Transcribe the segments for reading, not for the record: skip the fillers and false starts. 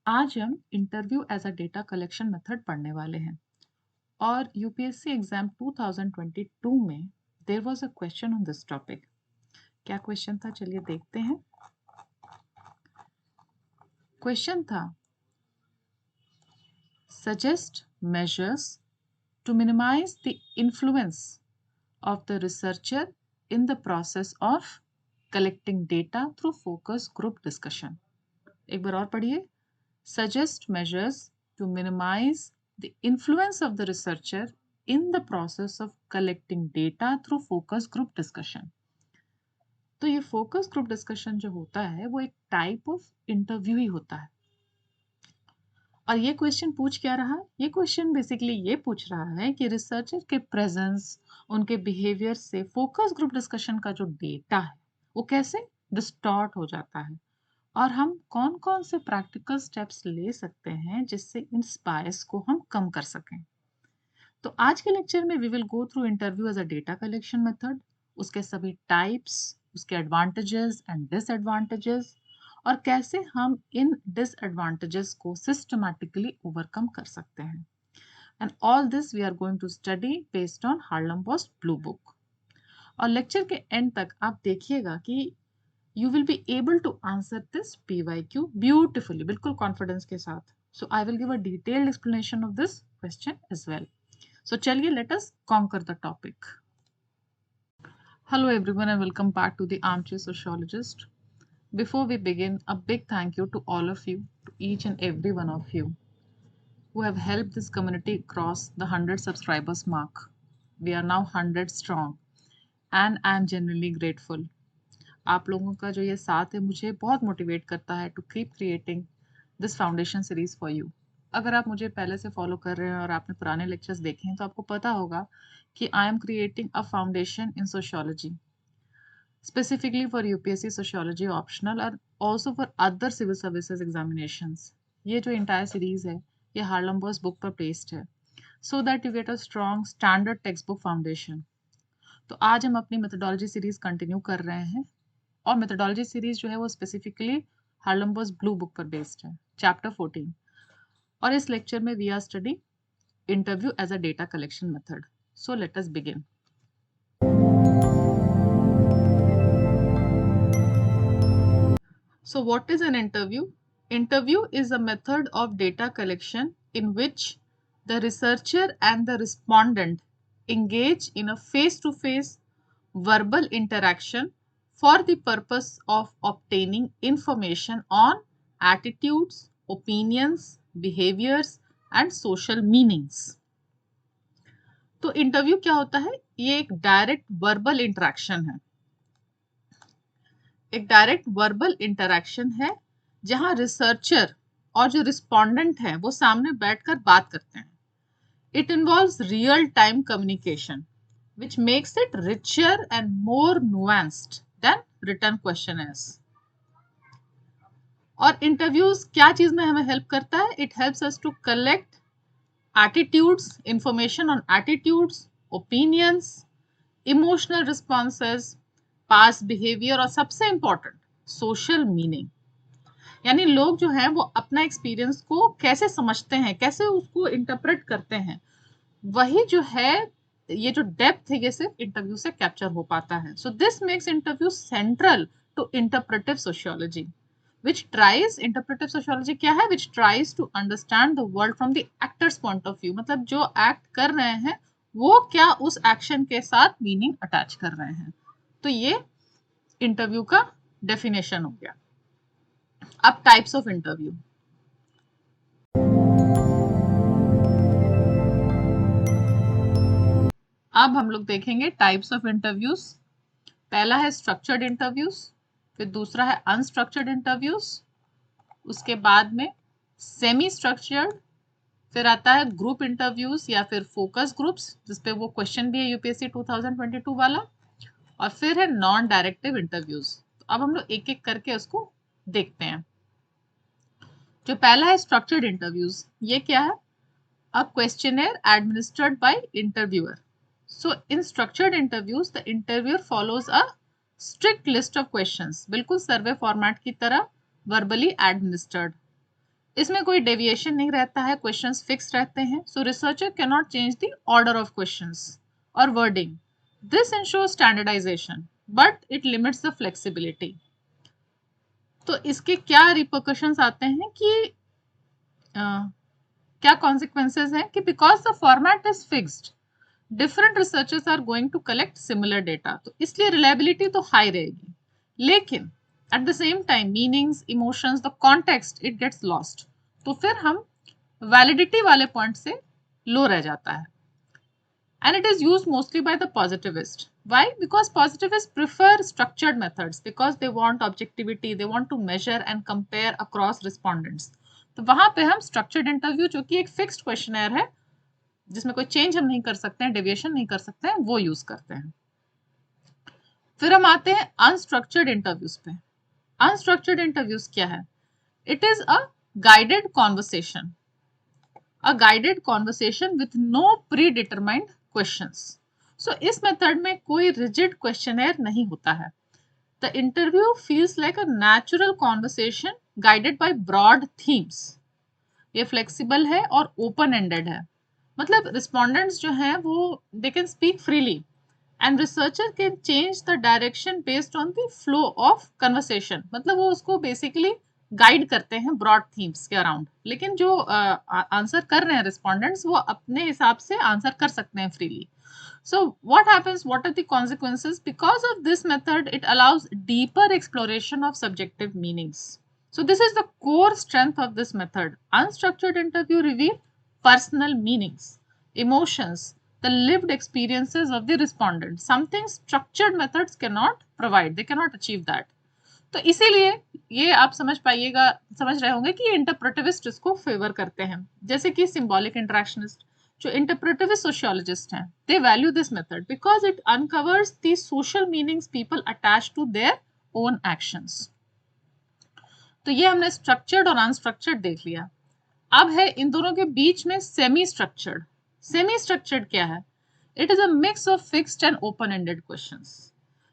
आज हम interview as a data collection method पढ़ने वाले हैं और यूपीएससी एग्जाम 2022 में there was a question on this topic. क्या क्वेश्चन था, चलिए देखते हैं। क्वेश्चन था, suggest measures to minimise the influence of the researcher in the process of collecting data through focus group discussion. एक बार और पढ़िए। Suggest measures to minimize the influence of the researcher in the process of collecting data through focus group discussion। तो ये focus group discussion जो होता है वो एक टाइप ऑफ इंटरव्यू ही होता है। और ये क्वेश्चन पूछ क्या रहा है? ये क्वेश्चन बेसिकली ये पूछ रहा है कि रिसर्चर के प्रेजेंस, उनके बिहेवियर से फोकस ग्रुप डिस्कशन का जो डेटा है वो कैसे डिस्टॉर्ट हो जाता है और हम कौन-कौन से प्रैक्टिकल स्टेप्स ले सकते हैं जिससे इन बायस को हम कम कर सकें। तो आज के लेक्चर में we will go through interview as a data collection method, उसके सभी टाइप्स, उसके एडवांटेजेस एंड डिसएडवांटेजेस और कैसे हम इन डिसएडवांटेजेस को सिस्टमैटिकली ओवरकम कर सकते हैं। And all this we are going to study based on Haralambos blue book. और लेक्चर के एंड तक आप देखिएगा कि you will be able to answer this PYQ beautifully, बिल्कुल confidence के साथ। So I will give a detailed explanation of this question as well. So चलिए, let us conquer the topic. Hello everyone and welcome back to the Armchair Sociologist. Before we begin, a big thank you to all of you, to each and every one of you who have helped this community cross the 100 subscribers mark. We are now 100 strong and I am genuinely grateful. आप लोगों का जो ये साथ है मुझे बहुत motivate करता है to keep creating this foundation series for you. अगर आप मुझे पहले से फॉलो कर रहे हैं और आपने पुराने लेक्चर्स देखे हैं तो आपको पता होगा कि I am creating a foundation in sociology specifically for UPSC sociology optional और also for other civil services examinations. ये जो इंटायर सीरीज है ये हार्लम-बॉस बुक पर बेस्ड है so that you get a strong standard text book foundation. तो आज हम अपनी मेथोडोलॉजी सीरीज कंटिन्यू कर रहे हैं और मेथोडोलॉजी सीरीज जो है वो स्पेसिफिकली हार्लम-बॉस ब्लू बुक पर बेस्ड है, चैप्टर 14। और इस लेक्चर में we are study interview as a data collection method. So let us begin. So what is an interview? Interview is a method of data collection in which the researcher and the respondent engage in a face-to-face verbal interaction for the purpose of obtaining information on attitudes, opinions, behaviors and social meanings. तो interview क्या होता है? ये एक direct verbal interaction है। एक direct verbal interaction है जहां रिसर्चर और जो रिस्पोंडेंट है वो सामने बैठकर बात करते हैं। It involves real time communication which makes it richer and more nuanced than written questionnaires. और इंटरव्यूज क्या चीज में हमें हेल्प करता है? It helps us to collect attitudes, information on attitudes, opinions, emotional responses, past behaviour और सबसे important social meaning. यानी लोग जो है वो अपना एक्सपीरियंस को कैसे समझते हैं, कैसे उसको इंटरप्रेट करते हैं, वही जो है ये जो डेप्थ है ये सिर्फ इंटरव्यू से कैप्चर हो पाता है। So this makes interview central to interpretive sociology which tries interpretive sociology क्या है? which tries to understand the world from the actor's point of view। मतलब जो एक्ट कर रहे हैं वो क्या उस एक्शन के साथ मीनिंग अटैच कर रहे हैं। तो ये इंटरव्यू का डेफिनेशन हो गया। अब टाइप्स ऑफ इंटरव्यू। अब हम लोग देखेंगे टाइप्स ऑफ इंटरव्यूज। पहला है स्ट्रक्चर्ड इंटरव्यूज, फिर दूसरा है अनस्ट्रक्चर्ड इंटरव्यूज, उसके बाद में सेमी स्ट्रक्चर्ड, फिर आता है ग्रुप इंटरव्यूज या फिर फोकस ग्रुप्स जिसपे वो क्वेश्चन भी है यूपीएससी 2022 वाला, और फिर है नॉन डायरेक्टिव इंटरव्यूज। तो अब हम लोग एक एक करके उसको देखते हैं। जो पहला है स्ट्रक्चर्ड इंटरव्यूज, ये क्या है? A questionnaire administered by interviewer. So in structured interviews, the interviewer follows a strict list of questions, बिल्कुल सर्वे फॉर्मेट की तरह verbally administered. इसमें कोई डेविएशन नहीं रहता है, क्वेश्चंस फिक्स रहते हैं. So researcher can not change the order of questions और wording. This ensure standardisation but it limits the flexibility. तो इसके क्या रिपरकशंस आते हैं कि क्या कॉन्सिक्वेंसेज हैं कि because the format is fixed, different researchers are going to collect similar data, तो इसलिए रिलायबिलिटी तो हाई रहेगी, लेकिन at the same time meanings, emotions, the context it gets lost. तो फिर हम वैलिडिटी वाले पॉइंट से लो रह जाता है. And it is used mostly by the positivist. Why? Because positivists prefer structured methods because they want objectivity, they want to measure and compare across respondents. तो वहां पे हम स्ट्रक्चर्ड इंटरव्यू, जो कि एक फिक्स्ड क्वेश्चनर है जिसमें कोई चेंज हम नहीं कर सकते हैं, डेविएशन नहीं कर सकते हैं, वो यूज करते हैं. फिर हम आते हैं अनस्ट्रक्चर्ड इंटरव्यूज पे. अनस्ट्रक्चर्ड इंटरव्यूज क्या है? It is a guided conversation, a guided conversation with no predetermined questions. So इस मेथड में कोई rigid questionnaire नहीं होता है. The interview feels like a natural conversation guided by broad themes. ये flexible है और open ended है. मतलब respondents जो हैं वो they can speak freely and researcher can change the direction based on the flow of conversation. मतलब वो उसको basically गाइड करते हैं ब्रॉड थीम्स के अराउंड, लेकिन जो आंसर कर रहे हैं रिस्पोंडेंट्स वो अपने हिसाब से आंसर कर सकते हैं freely. So what happens, what are the consequences? Because of this method, it allows deeper exploration of subjective meanings. So this is the core strength of this method. Unstructured interview reveal personal meanings, emotions, the lived experiences of the respondent. Something structured methods cannot provide. They cannot achieve that. तो इसीलिए ये आप समझ रहे होंगे कि इंटरप्रेटिविस्ट इसको favour करते हैं, जैसे कि सिंबॉलिक इंटरेक्शनिस्ट. जो इंटरप्रेटिविस्ट सोशियोलॉजिस्ट हैं, they value this method because it uncovers the social meanings people attach to their own actions. तो ये हमने स्ट्रक्चर्ड और अनस्ट्रक्चर्ड देख लिया. अब है इन दोनों के बीच में सेमी स्ट्रक्चर्ड. सेमी स्ट्रक्चर्ड क्या है? It is a mix of fixed and open ended questions.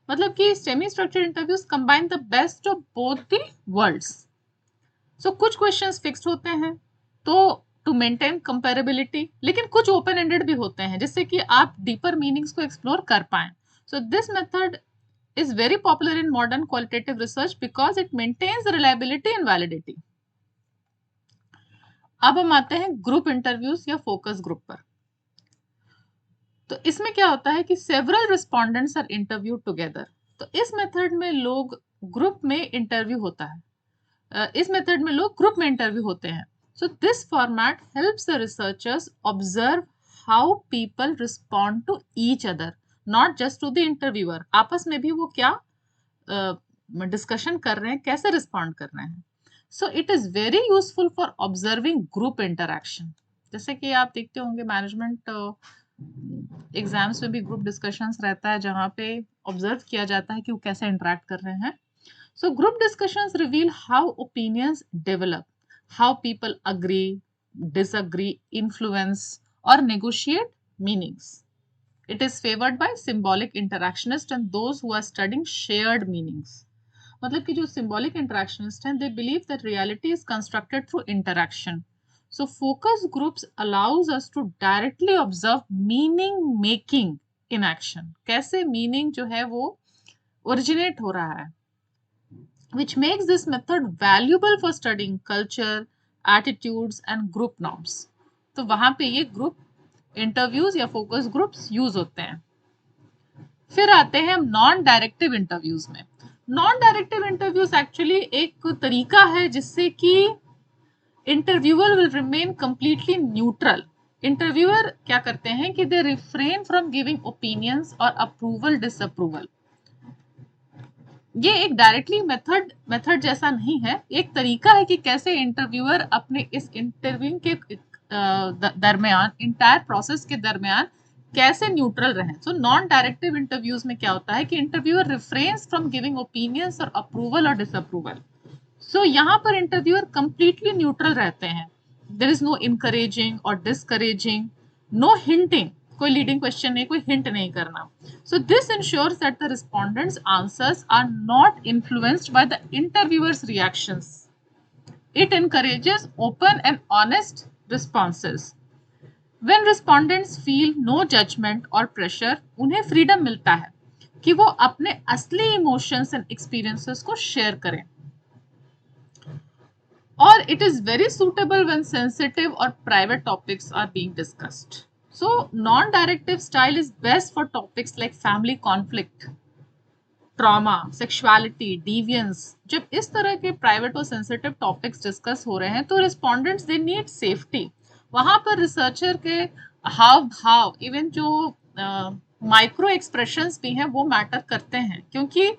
मतलब कि semi structured interviews combine the best of both the worlds. So कुछ क्वेश्चंस फिक्स्ड होते हैं तो टू मेंटेन कंपेरेबिलिटी, लेकिन कुछ ओपन एंडेड भी होते हैं जिससे कि आप डीपर मीनिंग्स को एक्सप्लोर कर पाएं. So this method is very popular in modern qualitative research because it maintains reliability and validity. अब हम आते हैं ग्रुप इंटरव्यूज या फोकस ग्रुप पर. तो इसमें क्या होता है कि several respondents are interview together. तो इस मेथड में लोग ग्रुप में इंटरव्यू होता है, इस मेथड में लोग ग्रुप में इंटरव्यू होते हैं. So this format helps the researchers observe how people respond to each other, not just to the interviewer. आपस में भी वो क्या डिस्कशन कर रहे हैं, कैसे रिस्पॉन्ड कर रहे हैं. So it is very useful for observing group interaction. जैसे कि आप देखते होंगे मैनेजमेंट एग्जाम्स में भी ग्रुप डिस्कशंस रहता है जहाँ पे ऑब्जर्व किया जाता है कि वो कैसे इंटरेक्ट कर रहे हैं. So group discussions reveal how opinions develop, how people agree, disagree, influence और negotiate meanings. It is favoured by symbolic interactionist and those who are studying shared meanings. मतलब कि जो सिंबॉलिक इंटरेक्शनिस्ट हैं, they believe that reality is constructed through interaction. So focus groups allows us to directly observe meaning making in action. कैसे meaning जो है वो originate हो रहा है, which makes this method valuable for studying culture, attitudes and group norms. तो वहां पे ये group interviews या focus groups use होते हैं. फिर आते हैं हम नॉन डायरेक्टिव इंटरव्यूज में. नॉन डायरेक्टिव इंटरव्यूज एक्चुअली एक तरीका है जिससे कि interviewer will remain completely neutral. Interviewer क्या करते हैं कि they refrain from giving opinions or approval disapproval. ये एक डायरेक्टली मेथड जैसा नहीं है, एक तरीका है कि कैसे इंटरव्यूअर अपने इस इंटरव्यू के दरमियान, इंटायर प्रोसेस के दरमियान कैसे न्यूट्रल रहें. सो नॉन डायरेक्टिव इंटरव्यूज में क्या होता है कि interviewer refrains from giving opinions और अप्रूवल और डिसअप्रूवल. सो यहाँ पर इंटरव्यूअर कंप्लीटली न्यूट्रल रहते हैं. देयर इज नो इनकरेजिंग और डिस्करेजिंग, नो हिंटिंग, कोई लीडिंग क्वेश्चन नहीं, कोई हिंट नहीं करना. So this ensures that the respondents answers are not influenced by the interviewer's reactions. It encourages open and honest responses. When respondents feel no judgment or pressure, उन्हें freedom मिलता है कि वो अपने असली इमोशंस एंड एक्सपीरियंसेस को share करें. Or it is very suitable when sensitive or private topics are being discussed. So, non-directive style is best for topics like family conflict, trauma, sexuality, deviance. जब इस तरह के private और sensitive topics discuss हो रहे हैं तो respondents they need safety. वहाँ पर researcher के हाव भाव, even जो माइक्रो एक्सप्रेशंस भी हैं वो मैटर करते हैं, क्योंकि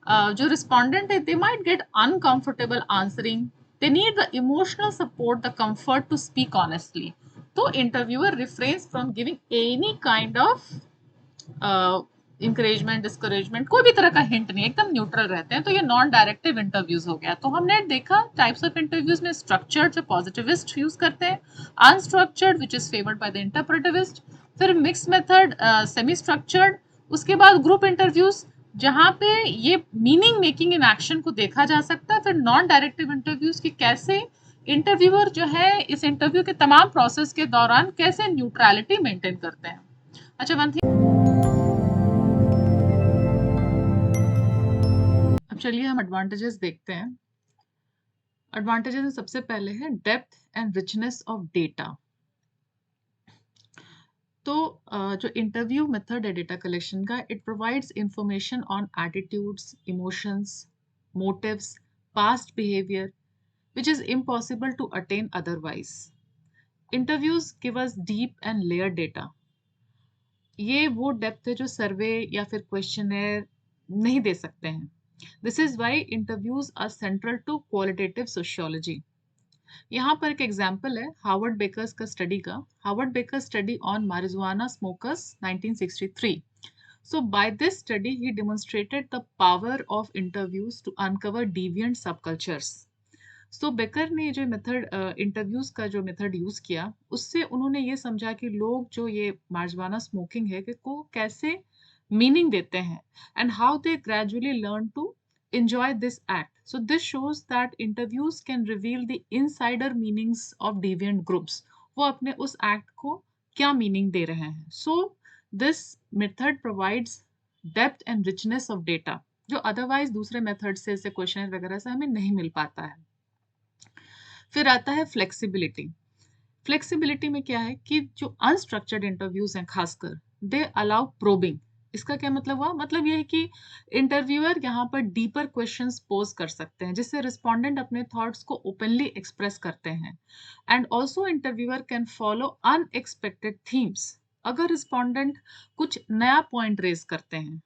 जो रिस्पॉन्डेंट है they might get uncomfortable answering, they need the emotional support, the comfort to speak honestly. तो interviewer refrains from giving any kind of encouragement, discouragement, कोई भी तरह का हिंट नहीं, एकदम न्यूट्रल रहते हैं. तो ये नॉन डायरेक्टिव इंटरव्यूज हो गया. तो हमने देखा टाइप्स ऑफ इंटरव्यूज में स्ट्रक्चर्ड जो पॉजिटिविस्ट यूज करते हैं, unstructured which is favoured by the interpretivist, फिर मिक्स मेथड, सेमी स्ट्रक्चर्ड, उसके बाद ग्रुप इंटरव्यूज जहां पे ये मीनिंग मेकिंग इन एक्शन को देखा जा सकता है, फिर नॉन डायरेक्टिव इंटरव्यूज की कैसे इंटरव्यूअर जो है इस इंटरव्यू के तमाम प्रोसेस के दौरान कैसे न्यूट्रलिटी मेंटेन करते हैं. अच्छा वन थिंग, अब चलिए हम एडवांटेजेस देखते हैं. एडवांटेजेस में सबसे पहले है depth and richness of data. तो जो इंटरव्यू मेथड है डेटा कलेक्शन का, it provides information on attitudes, emotions, motives, past behaviour which is impossible to attain otherwise. Interviews give us deep and layered data. ये वो depth है जो सर्वे या फिर क्वेश्चनर नहीं दे सकते हैं. This is why interviews are central to qualitative sociology. यहाँ पर एक एग्जाम्पल है हार्वर्ड बेकर्स का स्टडी का. Harvard Becker study on marijuana smokers 1963. So by this study he demonstrated the power of interviews to uncover deviant subcultures. So baker ने जो method interviews का जो मेथड यूज किया, उससे उन्होंने ये समझा कि लोग जो ये मार्जवाना स्मोकिंग है कि को कैसे मीनिंग देते हैं and how they gradually learn to enjoy this act. So this shows that interviews can reveal the insider meanings of deviant groups. वो अपने उस act को क्या meaning दे रहे हैं. So this method provides depth and richness of data, जो otherwise दूसरे method से जैसे क्वेश्चन वगैरह से हमें नहीं मिल पाता है. फिर आता है फ्लेक्सिबिलिटी. फ्लेक्सिबिलिटी में क्या है कि जो अनस्ट्रक्चर्ड इंटरव्यूज हैं खासकर, दे अलाउ प्रोबिंग. इसका क्या मतलब हुआ? मतलब ये है कि इंटरव्यूअर यहाँ पर डीपर क्वेश्चंस पोज कर सकते हैं जिससे रिस्पोंडेंट अपने थॉट्स को ओपनली एक्सप्रेस करते हैं. And also interviewer can follow unexpected themes. अगर रिस्पोंडेंट कुछ नया पॉइंट रेज करते हैं,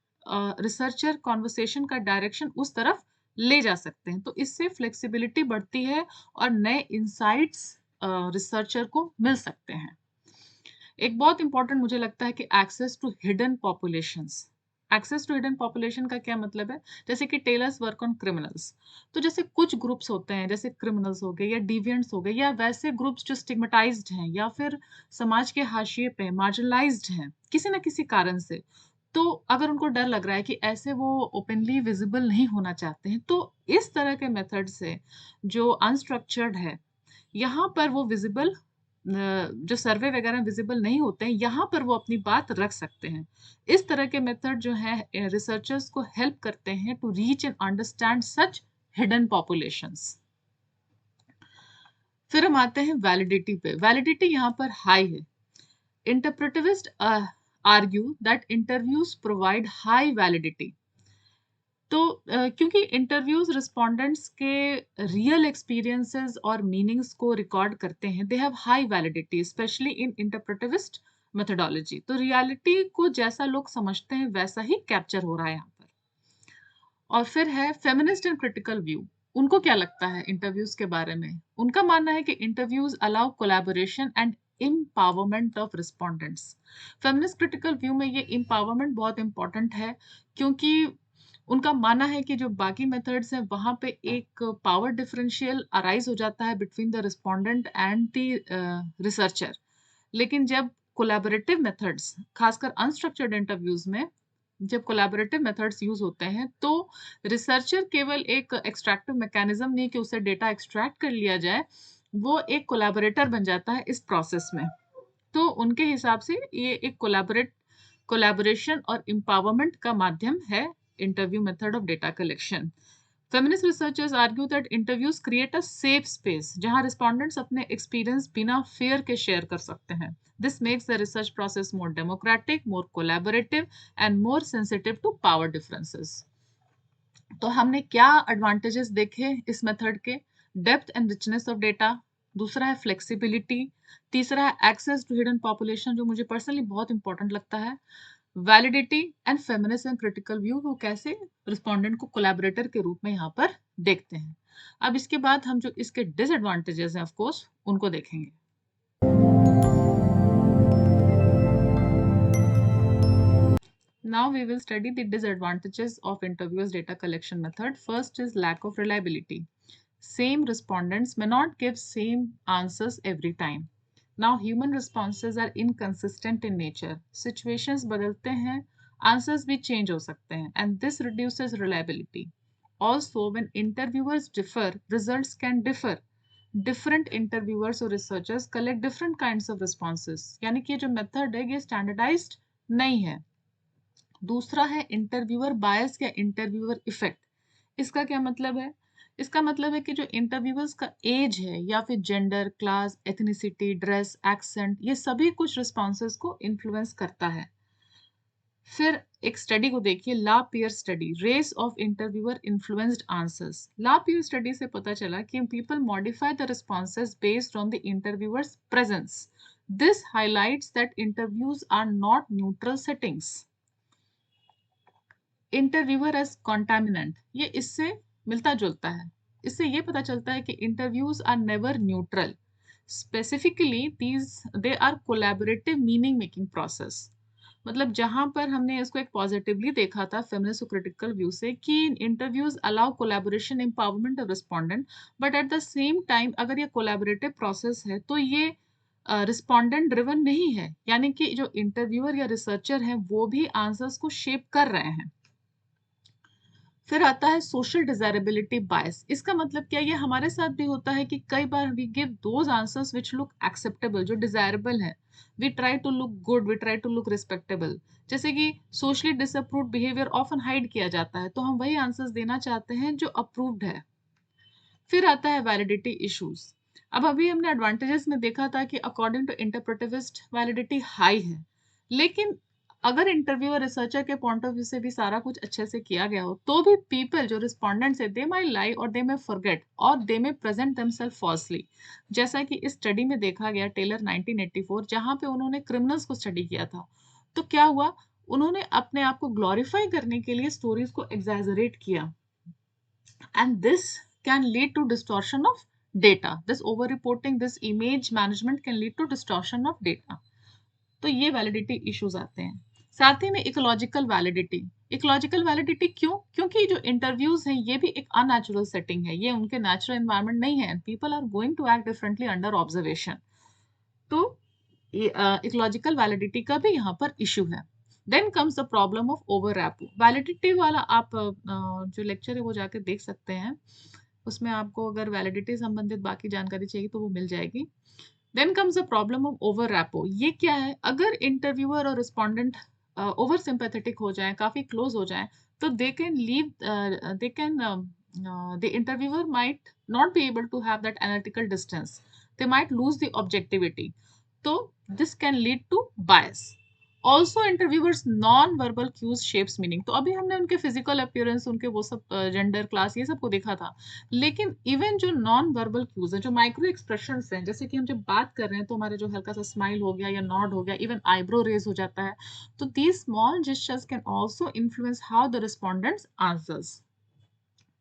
रिसर्चर कॉन्वर्सेशन का डायरेक्शन उस तरफ ले जा सकते हैं. तो इससे फ्लेक्सिबिलिटी बढ़ती है और नए इंसाइट्स रिसर्चर को मिल सकते हैं. एक बहुत इंपॉर्टेंट मुझे लगता है कि access to hidden populations. Access to hidden population का क्या मतलब है? जैसे कि टेलर्स वर्क ऑन क्रिमिनल्स. तो जैसे कुछ ग्रुप्स होते हैं, जैसे क्रिमिनल्स हो गए या डिविएंट्स हो गए या वैसे ग्रुप्स जो स्टिग्मेटाइज्ड हैं या फिर समाज के हाशिए पे मार्जिनलाइज्ड हैं किसी न किसी कारण से, तो अगर उनको डर लग रहा है कि ऐसे वो ओपनली विजिबल नहीं होना चाहते हैं, तो इस तरह के मेथड से जो अनस्ट्रक्चर्ड है यहाँ पर वो विजिबल, जो सर्वे वगैरह विजिबल नहीं होते हैं, यहाँ पर वो अपनी बात रख सकते हैं. इस तरह के मेथड जो है रिसर्चर्स को हेल्प करते हैं to reach and understand such hidden populations. फिर हम आते हैं वैलिडिटी पे. वैलिडिटी यहाँ पर हाई है. इंटरप्रेटिविस्ट argue that interviews provide high validity. तो क्योंकि इंटरव्यूज रिस्पोंडेंट्स के रियल एक्सपीरियंसेस और मीनिंग्स को रिकॉर्ड करते हैं, they have high validity specially in interpretivist methodology. तो रियलिटी को जैसा लोग समझते हैं वैसा ही कैप्चर हो रहा है यहाँ पर. और फिर है फेमिनिस्ट एंड क्रिटिकल व्यू. उनको क्या लगता है इंटरव्यूज के बारे में? उनका मानना है कि interviews allow collaboration and empowerment of respondents. Feminist critical view में ये empowerment बहुत इंपॉर्टेंट है क्योंकि उनका मानना है कि जो बाकी मेथड्स हैं वहां पे एक पावर डिफरेंशियल अराइज हो जाता है between the respondent and the researcher. लेकिन जब कोलैबोरेटिव मेथड्स खासकर अनस्ट्रक्चर्ड इंटरव्यूज में जब कोलैबोरेटिव मेथड्स यूज होते हैं तो रिसर्चर केवल एक एक्सट्रैक्टिव मैकेनिज्म नहीं कि उसे डेटा एक्सट्रैक्ट कर लिया जाए, वो एक कोलैबोरेटर बन जाता है इस प्रोसेस में। तो उनके हिसाब से ये एक कोलैबोरेशन और एम्पावरमेंट का माध्यम है interview method of data collection. Feminist researchers argue that interviews create a safe space जहां respondents अपने experience बिना fear के share कर सकते हैं. This makes the research process more democratic, more collaborative, and more sensitive to power differences. तो हमने क्या advantages देखे इस method के? Depth and richness of data. दूसरा है flexibility. तीसरा है access to hidden population जो मुझे personally बहुत important लगता है. Validity and feminist and critical view, वो कैसे रिस्पोंडेंट को कोलैबोरेटर के रूप में यहाँ पर देखते हैं। अब इसके बाद हम जो इसके डिसएडवांटेजेस हैं ऑफ कोर्स उनको देखेंगे। Now we will study the disadvantages of interviewers data collection method. First is lack of reliability. Same respondents may not give same answers every time. Now human responses are inconsistent in nature. Situations बदलते हैं, answers भी change हो सकते हैं, and this reduces reliability. Also, when interviewers differ, results can differ. Different interviewers or researchers collect different kinds of responses. यानी कि जो method है ये standardized नहीं है. दूसरा है इंटरव्यूअर बायस या इंटरव्यूअर इफेक्ट। इसका क्या मतलब है? इसका मतलब है कि जो इंटरव्यूअर्स का एज है या फिर gender, class, ethnicity, dress, accent, ये सभी कुछ रिस्पॉन्सेज को इन्फ्लुएंस करता है। फिर एक स्टडी को देखिए, La Piere study, race of interviewer influenced answers. La Piere study से पता चला कि people modify the responses based on the interviewer's presence. This highlights that interviews are not neutral settings. Interviewer as contaminant, ये इससे मिलता जुलता है। इससे ये पता चलता है कि interviews are never neutral, specifically they are collaborative meaning making process. मतलब जहां पर हमने इसको एक पॉजिटिवली देखा था फेमिनिस्ट क्रिटिकल व्यू से कि interviews allow collaboration empowerment of respondent, but at the same time अगर ये कोलैबोरेटिव प्रोसेस है तो ये रिस्पोंडेंट ड्रिवन नहीं है, यानी कि जो इंटरव्यूअर या रिसर्चर हैं वो भी आंसर्स को शेप कर रहे हैं। फिर आता है सोशल डिजायरेबिलिटी बायस। इसका मतलब क्या, ये हमारे साथ भी होता है कि कई बार we give those answers which look acceptable, जो डिजायरेबल है। We try to look good, we try to look respectable. जैसे कि socially disapproved behaviour often hide किया जाता है, तो हम वही आंसर्स देना चाहते हैं जो अप्रूव्ड है। फिर आता है वैलिडिटी इश्यूज। अब अभी हमने एडवांटेजेस में देखा था कि अकॉर्डिंग टू इंटरप्रेटिविस्ट वैलिडिटी हाई है, लेकिन अगर इंटरव्यू और रिसर्चर के पॉइंट ऑफ व्यू से भी सारा कुछ अच्छे से किया गया हो तो भी पीपल जो रिस्पोंडेंट्स है, दे माई लाई और दे मे फॉरगेट और दे मे प्रेजेंट देमसेल्फ फॉल्सली। जैसा कि इस स्टडी में देखा गया टेलर 1984, जहां पे उन्होंने क्रिमिनल्स को स्टडी किया था। तो क्या हुआ, उन्होंने अपने आप को ग्लोरीफाई करने के लिए स्टोरीज को एग्जैजरेट किया, and this can lead to distortion of data. This over reporting, this image management can lead to distortion of data. तो ये वैलिडिटी इश्यूज आते हैं। साथ ही में इकोलॉजिकल वैलिडिटी। इकोलॉजिकल वैलिडिटी क्यों? क्योंकि जो इंटरव्यूज हैं ये भी एक अननेचुरल सेटिंग है, ये उनके नेचुरल एनवायरनमेंट नहीं है, people are going to act differently under observation. तो इकोलॉजिकल वैलिडिटी का भी यहाँ पर इशू है। Then comes the problem of overlap. Validity वाला आप जो लेक्चर है वो जाकर देख सकते हैं, उसमें आपको अगर वैलिडिटी संबंधित बाकी जानकारी चाहिए तो वो मिल जाएगी। Then comes the problem of over rapport. ये क्या है, अगर इंटरव्यूअर और रिस्पोंडेंट ओवर सिंपैथेटिक हो जाए, काफी क्लोज हो जाए, तो they can leave, they can the interviewer might not be able to have that analytical distance, they might lose the objectivity. तो this can lead to bias. Also interviewers non verbal cues shapes meaning. तो अभी हमने उनके physical appearance, उनके वो सब gender, class, ये सब को देखा था, लेकिन इवन जो नॉन वर्बल क्यूज है, जो माइक्रो एक्सप्रेशंस हैं, जैसे कि हम जब बात कर रहे हैं तो हमारे जो हल्का सा स्माइल हो गया या नॉड हो गया, इवन आईब्रो रेज हो जाता है, तो these small gestures can also influence how the respondents answers.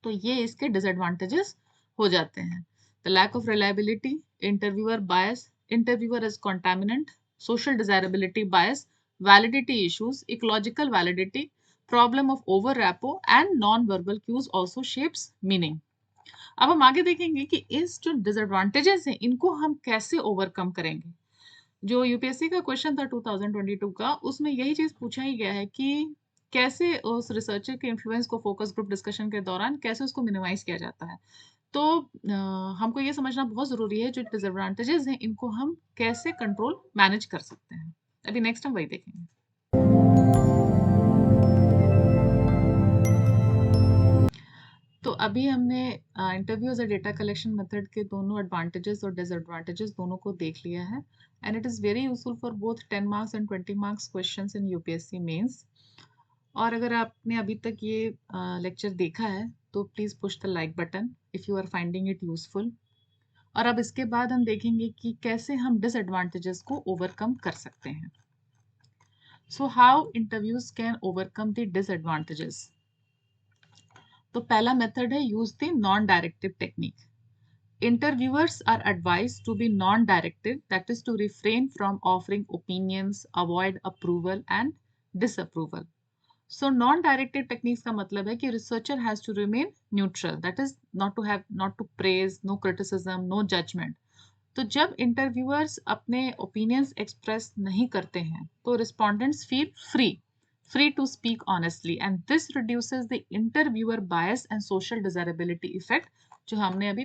तो ये इसके डिसएडवांटेजेस हो जाते हैं। The lack of reliability, interviewer bias, interviewer as contaminant, social desirability bias, validity issues, ecological validity, problem of over rapo and non-verbal cues also shapes meaning. अब हम आगे देखेंगे कि इस जो डिसएडवांटेजेस हैं इनको हम कैसे ओवरकम करेंगे। जो यूपीएससी का क्वेश्चन था 2022 का, उसमें यही चीज पूछा ही गया है कि कैसे उस रिसर्चर के इन्फ्लुएंस को फोकस ग्रुप डिस्कशन के दौरान कैसे उसको मिनिमाइज किया जाता है। तो हमको ये समझना बहुत ज़रूरी है जो डिसएडवांटेजेस हैं इनको हम कैसे कंट्रोल मैनेज कर सकते हैं। अभी नेक्स्ट हम वही देखेंगे। तो अभी हमने interview as a data collection method के दोनों एडवांटेजेस और डिसएडवांटेजेस दोनों को देख लिया है and it is very useful for both 10 marks and 20 marks questions in UPSC mains. और अगर आपने अभी तक ये लेक्चर देखा है तो please push the like button if you are finding it useful. और अब इसके बाद हम देखेंगे कि कैसे हम डिसएडवांटेजेस को ओवरकम कर सकते हैं। So how interviews can overcome the disadvantages. तो पहला मेथड है use the non directive technique. Interviewers are advised to be non-directive, that is to refrain from offering opinions, avoid approval and disapproval. So non-directive techniques का मतलब है कि researcher has to remain neutral, that is not to praise, no criticism, no judgment. तो जब interviewers अपने opinions express नहीं करते हैं तो respondents feel free to speak honestly and this reduces the interviewer bias and social desirability effect, जो हमने अभी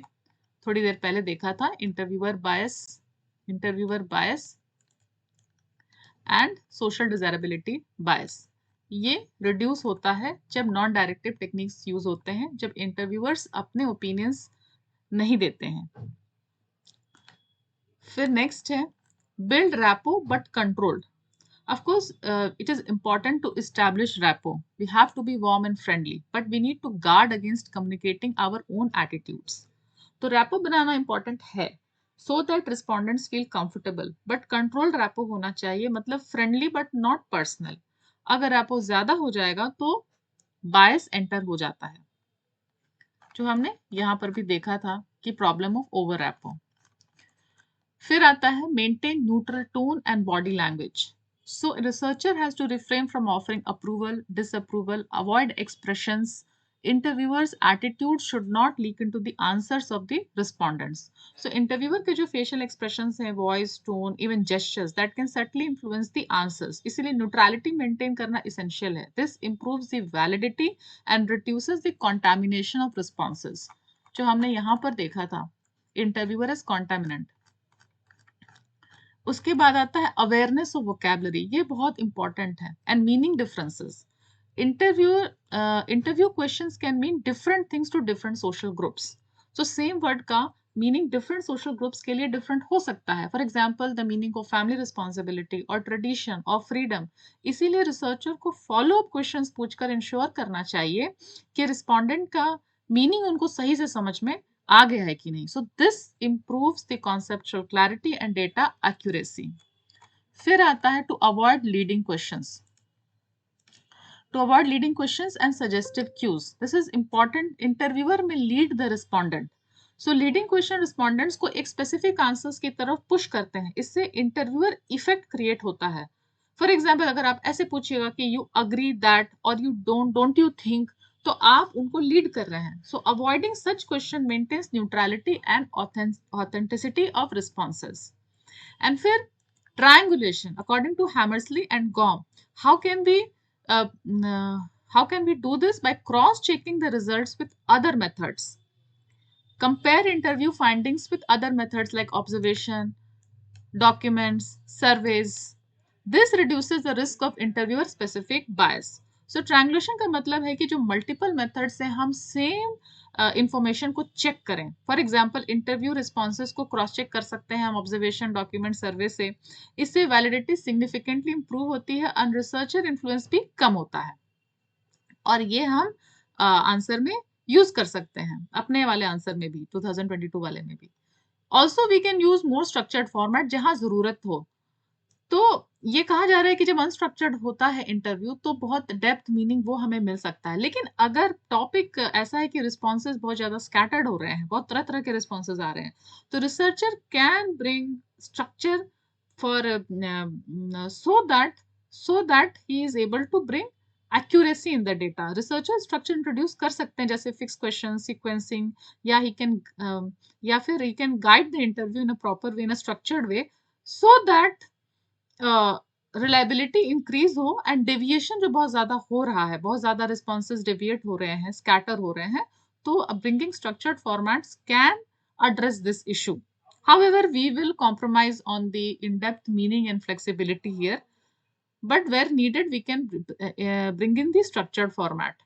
थोड़ी देर पहले देखा था। Interviewer bias and social desirability bias ये रिड्यूस होता है जब नॉन डायरेक्टिव टेक्निक्स यूज होते हैं, जब इंटरव्यूअर्स अपने ओपिनियंस नहीं देते हैं। फिर नेक्स्ट है build rapport but controlled. Of course, it is important to establish rapport. We have to be warm and friendly, but we need to guard against communicating our own attitudes. तो rapport बनाना important है so that respondents feel comfortable, but controlled rapport होना चाहिए, मतलब friendly but not personal. अगर rapport ज़्यादा हो जाएगा तो bias enter हो जाता है, जो हमने यहाँ पर भी देखा था कि problem of over rapport. फिर आता है maintain neutral tone and body language. So researcher has to refrain from offering approval, disapproval, avoid expressions. Interviewer's attitude should not leak into the answers of the respondents. So interviewer के जो facial expressions हैं, voice tone, even gestures, that can subtly influence the answers. इसीलिए neutrality maintain करना essential है. This improves the validity and reduces the contamination of responses, जो हमने यहाँ पर देखा था इंटरव्यूअर एज कॉन्टामिनेंट. उसके बाद आता है अवेयरनेस ऑफ वोकैबुलरी. ये बहुत इंपॉर्टेंट है. And meaning differences. Interview questions can mean different things to different social groups. So same word का मीनिंग डिफरेंट सोशल ग्रुप्स के लिए डिफरेंट हो सकता है. For example the meaning of family responsibility और ट्रेडिशन और फ्रीडम. इसीलिए रिसर्चर को फॉलो अप क्वेश्चंस पूछकर इंश्योर करना चाहिए कि रिस्पॉन्डेंट का मीनिंग उनको सही से समझ में आ गया है कि नहीं. So this improves the conceptual clarity and data accuracy. फिर आता है to avoid leading questions. To avoid leading questions and suggestive cues. This is important. Interviewer may lead the respondent. So leading question respondents को एक specific answers की तरफ push करते हैं. इससे interviewer effect create होता है. For example, अगर आप ऐसे पूछिएगा कि you agree that और you don't you think, तो आप उनको लीड कर रहे हैं. So avoiding such question maintains neutrality and authenticity of responses. And फिर triangulation. According to Hammersley and Gom, how can we uh, uh, how can we do this? By cross-checking the results with other methods. Compare interview findings with other methods like observation, documents, surveys. This reduces the risk of interviewer specific bias. So triangulation का मतलब है कि जो multiple methods से हम same information को check करें. For example interview responses को क्रॉस चेक कर सकते हैं हम ऑब्जर्वेशन, डॉक्यूमेंट, सर्वे से. इससे वैलिडिटी सिग्निफिकेंटली इंप्रूव होती है और रिसर्चर इन्फ्लुएंस भी कम होता है. और ये हम आंसर में यूज कर सकते हैं, अपने वाले आंसर में भी, 2022 वाले में भी. Also we can use more structured format जहां जरूरत हो. तो ये कहा जा रहा है कि जब अनस्ट्रक्चर्ड होता है इंटरव्यू तो बहुत डेप्थ मीनिंग वो हमें मिल सकता है. लेकिन अगर टॉपिक ऐसा है कि रिस्पॉन्सेज बहुत ज्यादा स्कैटर्ड हो रहे हैं, बहुत तरह तरह के रिस्पॉन्सेज आ रहे हैं, तो researcher can bring structure for so that he is able to bring accuracy in the data. Researcher structure introduce कर सकते हैं जैसे फिक्स क्वेश्चन, सीक्वेंसिंग, या ही कैन या फिर he can guide the interview in a proper way, in a structured way, so that reliability increase हो and deviation जो बहुत ज्यादा हो रहा है, बहुत ज्यादा रिस्पॉन्सेज डेविएट हो रहे हैं, स्कैटर हो रहे हैं, तो bringing structured formats can address this issue. However, we will compromise on the in-depth meaning and flexibility here, but where needed, we can bring in the structured format.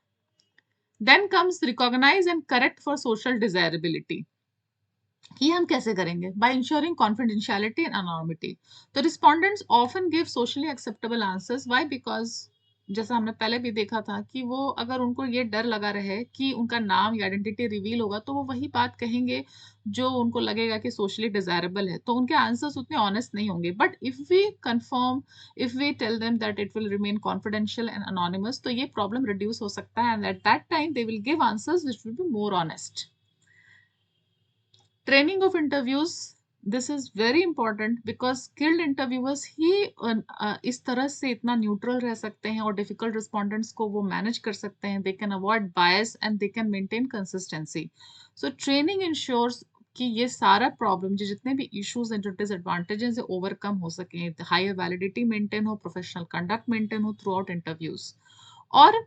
Then comes recognize and correct for social desirability. ये हम कैसे करेंगे? By ensuring confidentiality and anonymity. तो respondents often give socially acceptable answers. Why? Because जैसा हमने पहले भी देखा था कि वो अगर उनको ये डर लगा रहे कि उनका नाम या आइडेंटिटी रिवील होगा तो वो वही बात कहेंगे जो उनको लगेगा कि सोशली डिजायरेबल है, तो उनके आंसर्स उतने ऑनेस्ट नहीं होंगे. But if we confirm, if we tell them that it will remain confidential and anonymous, तो ये प्रॉब्लम रिड्यूस हो सकता है and at that time they will give answers which will be more honest. Training of interviews, this is very important because skilled interviewers ही इस तरह से इतना neutral रह सकते हैं और डिफिकल्ट रिस्पोंडेंट्स को वो मैनेज कर सकते हैं. They can avoid bias and they can maintain consistency. So training ensures कि ये सारा प्रॉब्लम, जितने भी इश्यूज हैं, जो डिसएडवांटेजेस है, ओवरकम हो सके, हायर वैलिडिटी मेंटेन हो, प्रोफेशनल कंडक्ट मेंटेन हो थ्रू आउट इंटरव्यूज. और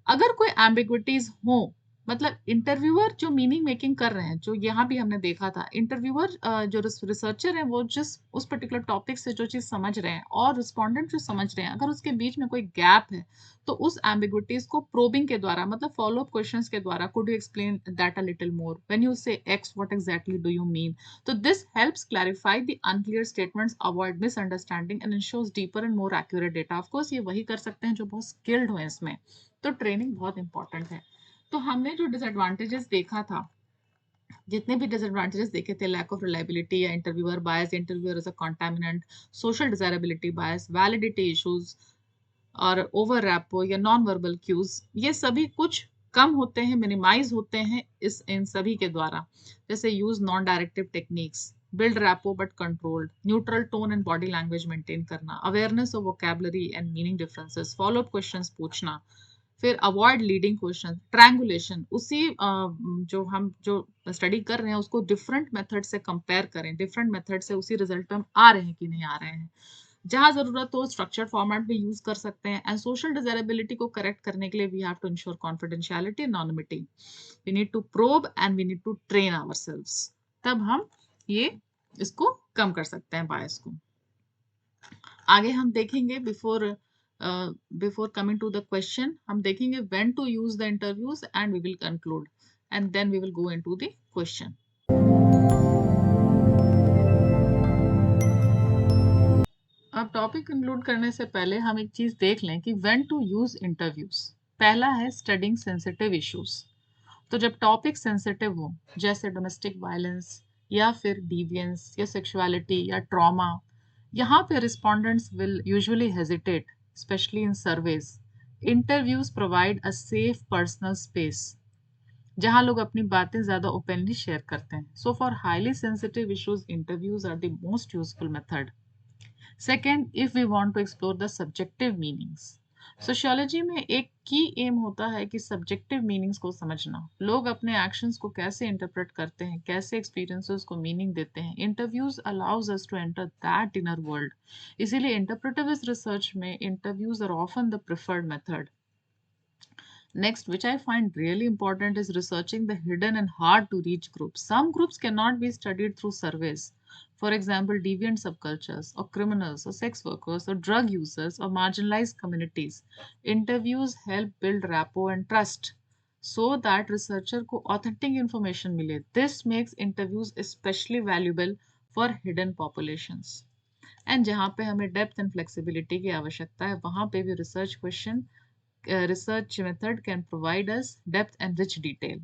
अगर कोई एम्बिग्विटीज हो, मतलब इंटरव्यूअर जो मीनिंग मेकिंग कर रहे हैं, जो यहाँ भी हमने देखा था, इंटरव्यूअर जो रिसर्चर है वो जिस उस पर्टिकुलर टॉपिक से जो चीज समझ रहे हैं और रिस्पोंडेंट जो समझ रहे हैं, अगर उसके बीच में कोई गैप है तो उस एम्बिग्विटीज को प्रोबिंग के द्वारा, मतलब फॉलो अप क्वेश्चंस के द्वारा, could you explain that a little more, when you say X what exactly do you mean, तो this helps clarify the unclear statements, avoid misunderstanding and ensures deeper and more accurate data. Of course ये वही कर सकते हैं जो बहुत skilled हो इसमें. तो ट्रेनिंग बहुत इंपॉर्टेंट है. तो हमने जो डिसएडवांटेजेस देखा था, जितने भी डिसएडवांटेजेस देखे थे, लैक ऑफ रिलायबिलिटी या interviewer bias, interviewer as a contaminant, social desirability bias, validity issues और ओवर रैपो या नॉन वर्बल क्यूज, ये सभी कुछ कम होते हैं, मिनिमाइज होते हैं इन सभी के द्वारा. जैसे use non directive techniques, build rapport but controlled, neutral tone and body language maintain करना, awareness of vocabulary and meaning differences, follow up questions पूछना, फिर अवॉइड लीडिंग क्वेश्चन, ट्रैंगुलेशन, उसी जो हम जो स्टडी कर रहे हैं उसको डिफरेंट मेथड से कंपेयर करें, डिफरेंट मेथड से उसी रिजल्ट पे हम आ रहे हैं कि नहीं आ रहे हैं. जहां जरूरत हो स्ट्रक्चर्ड फॉर्मेट भी यूज कर सकते हैं. एंड सोशल डिजायरेबिलिटी को करेक्ट करने के लिए we have to ensure confidentiality, anonymity. We need to probe and we need to train ourselves. तब हम ये इसको कम कर सकते हैं, बायस को. आगे हम देखेंगे before coming to the question, हम देखेंगे when to use the interviews and we will conclude and then we will go into the question. अब टॉपिक कंक्लूड करने से पहले हम एक चीज देख लें कि व्हेन टू यूज इंटरव्यूज. पहला है स्टडिंग सेंसिटिव इश्यूज. तो जब टॉपिक सेंसिटिव हो, जैसे डोमेस्टिक वायलेंस या फिर डिवियंस या सेक्सुअलिटी या ट्रॉमा, यहाँ पे respondents will usually hesitate, specially in surveys. Interviews provide a safe personal space जहाँ लोग अपनी बातें ज़्यादा ओपनली शेयर करते हैं. So for highly sensitive issues, interviews are the most useful method. Second, if we want to explore the subjective meanings. Sociology में एक की एम होता है कि सब्जेक्टिव मीनिंग्स को समझना. लोग अपने एक्शंस को कैसे इंटरप्रेट करते हैं, कैसे एक्सपीरियंसेस को मीनिंग देते हैं. Interviews allows us to enter that inner world. इसीलिए इंटरप्रेटिव रिसर्च में interviews are often the preferred method. Next, which I find really important, is researching the hidden and hard to reach groups. Some groups cannot be studied through surveys. For example, deviant subcultures, or criminals, or sex workers, or drug users, or marginalized communities. Interviews help build rapport and trust so that researcher को authentic information मिले. This makes interviews especially valuable for hidden populations. And जहाँ पे हमें depth and flexibility की आवश्यकता है, वहाँ पे भी research method can provide us depth and rich detail.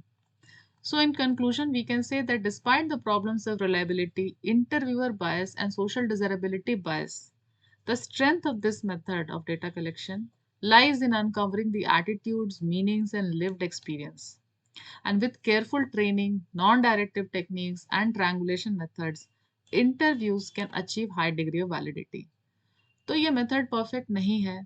So in conclusion, we can say that despite the problems of reliability, interviewer bias and social desirability bias, the strength of this method of data collection lies in uncovering the attitudes, meanings, and lived experience. And with careful training, non-directive techniques, and triangulation methods, interviews can achieve high degree of validity. तो ये method perfect नहीं है.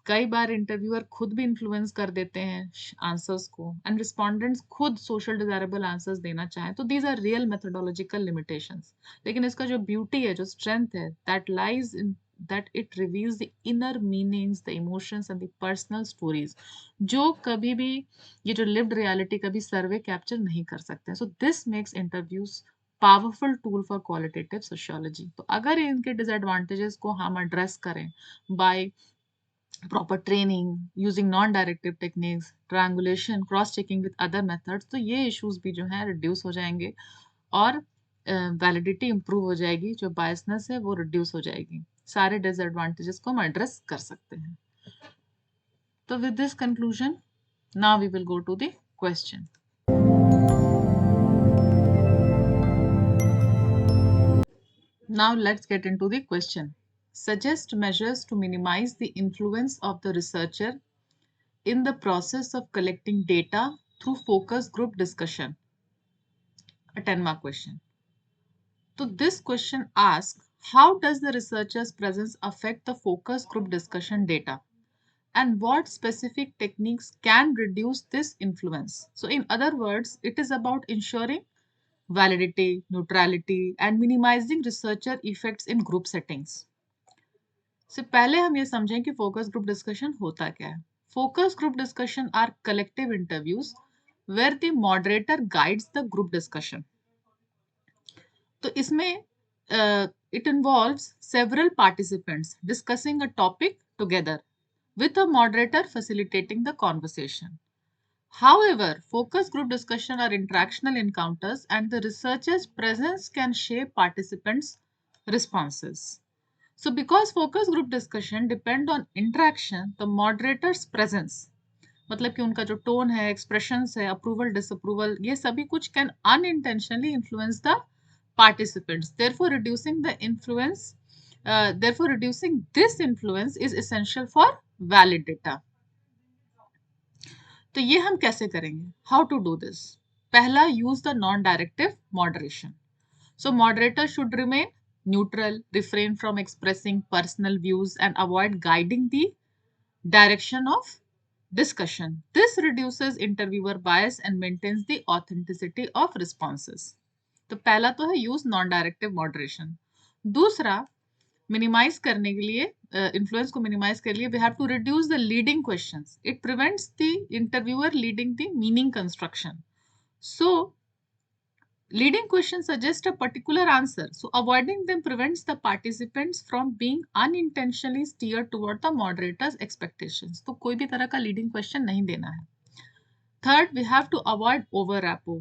कई बार interviewer खुद भी influence कर देते हैं आंसर्स को, एंड रिस्पोंडेंट्स खुद सोशल डिजायरेबल आंसर्स देना चाहें, तो these are real methodological limitations. लेकिन इसका जो ब्यूटी है, जो स्ट्रेंथ है, that lies in that it reveals the inner meanings, the emotions and the personal stories, जो कभी भी ये जो lived reality कभी सर्वे कैप्चर नहीं कर सकते. So this makes interviews powerful tool for qualitative sociology. तो अगर इनके डिसएडवांटेजेस को हम एड्रेस करें by proper training, using non directive techniques, triangulation, cross checking with other methods, तो ये इश्यूज भी जो है रिड्यूस हो जाएंगे और वैलिडिटी इंप्रूव हो जाएगी, जो बायसनेस है वो रिड्यूस हो जाएगी. सारे डिसएडवांटेजेस को हम एड्रेस कर सकते हैं. तो with this conclusion now we will go to the question. Now let's get into the question. Suggest measures to minimize the influence of the researcher in the process of collecting data through focus group discussion. A 10-mark question. So this question asks, how does the researcher's presence affect the focus group discussion data? And what specific techniques can reduce this influence? So in other words, it is about ensuring validity, neutrality, and minimizing researcher effects in group settings. So पहले हम ये समझें कि focus group discussion होता क्या है. Focus group discussion are collective interviews where the moderator guides the group discussion. तो इसमें it involves several participants discussing a topic together with a moderator facilitating the conversation. However, focus group discussion are interactional encounters and the researcher's presence can shape participants' responses. So because focus group discussion depend on interaction, the moderator's presence, मतलब कि उनका जो tone है, expressions है, approval disapproval, ये सभी कुछ can unintentionally influence the participants. Therefore, reducing this influence is essential for valid data. तो ये हम कैसे करेंगे? How to do this? पहला, use the non-directive moderation. So moderator should remain neutral, refrain from expressing personal views and avoid guiding the direction of discussion. This reduces interviewer bias and maintains the authenticity of responses. तो पहला तो है use non-directive moderation. दूसरा, minimise करने के लिए, influence को minimise करने के लिए, we have to reduce the leading questions. It prevents the interviewer leading the meaning construction. So leading questions suggest a particular answer, so avoiding them prevents the participants from being unintentionally steered toward the moderator's expectations. तो कोई भी तरह का leading question नहीं देना है. Third, we have to avoid over rapport.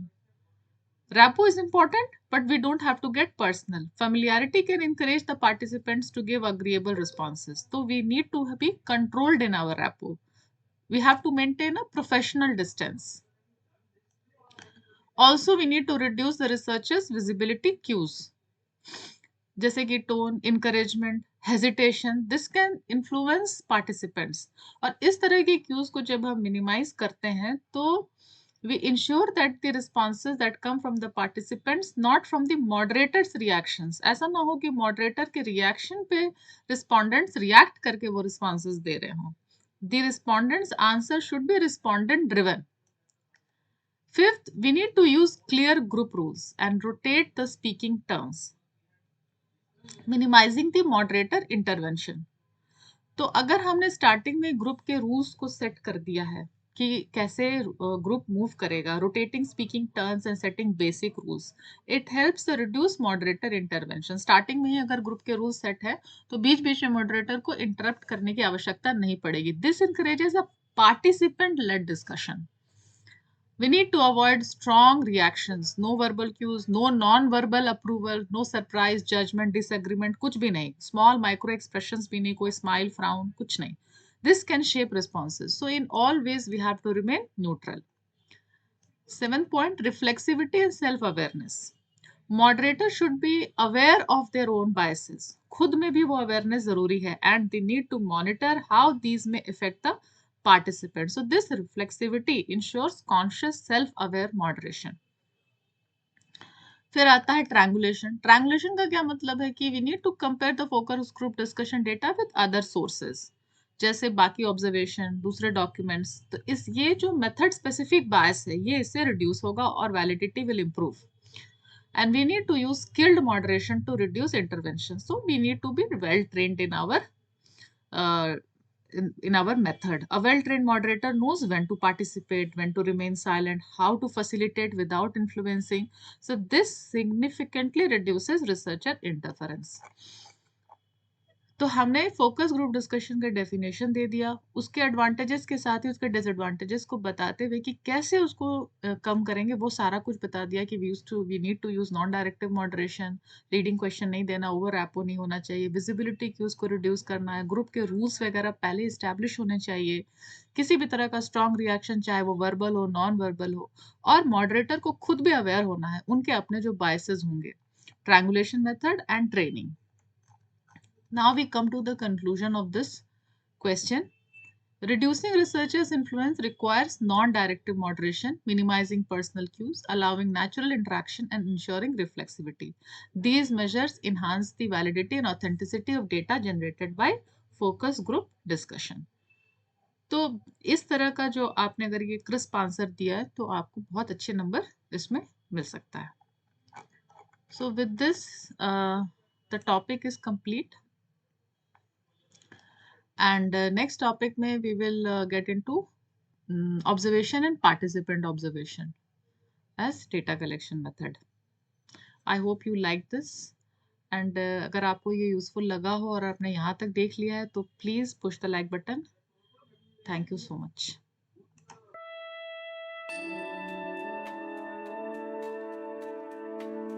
Rapport is important, but we don't have to get personal. Familiarity can encourage the participants to give agreeable responses. So we need to be controlled in our rapport. We have to maintain a professional distance. Also, we need to reduce the researchers' visibility cues. जैसे कि tone, encouragement, hesitation, this can influence participants. और इस तरह के cues को जब हम minimize करते हैं, तो we ensure that the responses that come from the participants, not from the moderator's reactions. ऐसा ना हो कि moderator के reaction पे respondents react करके वो responses दे रहे हों. The respondents' answer should be respondent driven. Fifth, we need to use clear group rules and rotate the speaking turns, minimizing the moderator intervention. तो अगर हमने स्टार्टिंग में ग्रुप के रूल्स को सेट कर दिया है कि कैसे ग्रुप मूव करेगा, rotating speaking turns and setting basic rules, it helps reduce moderator intervention. Starting में ही अगर ग्रुप के रूल्स सेट है तो बीच बीच में मॉडरेटर को इंटरप्ट करने की आवश्यकता नहीं पड़ेगी. This encourages a participant led discussion. We need to avoid strong reactions, no verbal cues, no non-verbal approval, no surprise, judgment, disagreement, कुछ भी नहीं. Small micro expressions भी नहीं, कोई smile, frown, कुछ नहीं. This can shape responses. So in all ways, we have to remain neutral. 7th point, reflexivity and self-awareness. Moderator should be aware of their own biases. खुद में भी वो awareness ज़रूरी है, and they need to monitor how these may affect the participants. So this reflexivity ensures conscious self-aware moderation. फिर आता है triangulation. Triangulation का क्या मतलब है कि we need to compare the focus group discussion data with other sources. जैसे बाकी ऑब्जर्वेशन, दूसरे डॉक्यूमेंट्स. तो ये जो मेथड स्पेसिफिक बायस है, ये इससे रिड्यूस होगा और validity will improve. and we need to use skilled moderation to reduce intervention. So we need to be well trained in our uh, in our method. A well trained moderator knows when to participate, when to remain silent, how to facilitate without influencing. So this significantly reduces researcher interference. तो हमने focus group discussion का definition दे दिया, उसके advantages के साथ ही उसके disadvantages को बताते हुए कि कैसे उसको कम करेंगे, वो सारा कुछ बता दिया कि we need to use non directive moderation, leading question नहीं देना, ओवर रैपो नहीं होना चाहिए, विजिबिलिटी की उसको रिड्यूस करना है, ग्रुप के रूल्स वगैरह पहले इस्टेब्लिश होने चाहिए, किसी भी तरह का स्ट्रॉन्ग रिएक्शन चाहे वो वर्बल हो नॉन वर्बल हो, और मॉडरेटर को खुद भी अवेयर होना है उनके अपने जो बायसेस होंगे, triangulation method and training. Now we come to the conclusion of this question. Reducing researchers' influence requires non-directive moderation, minimizing personal cues, allowing natural interaction, and ensuring reflexivity. These measures enhance the validity and authenticity of data generated by focus group discussion. तो इस तरह का जो आपने अगर ये crisp answer दिया है तो आपको बहुत अच्छे नंबर इसमें मिल सकता है. So with this, the topic is complete. And next topic में we will get into observation and participant observation as data collection method. I hope you like this. And अगर आपको ये useful लगा हो और आपने यहाँ तक देख लिया है तो please push the like button. Thank you so much.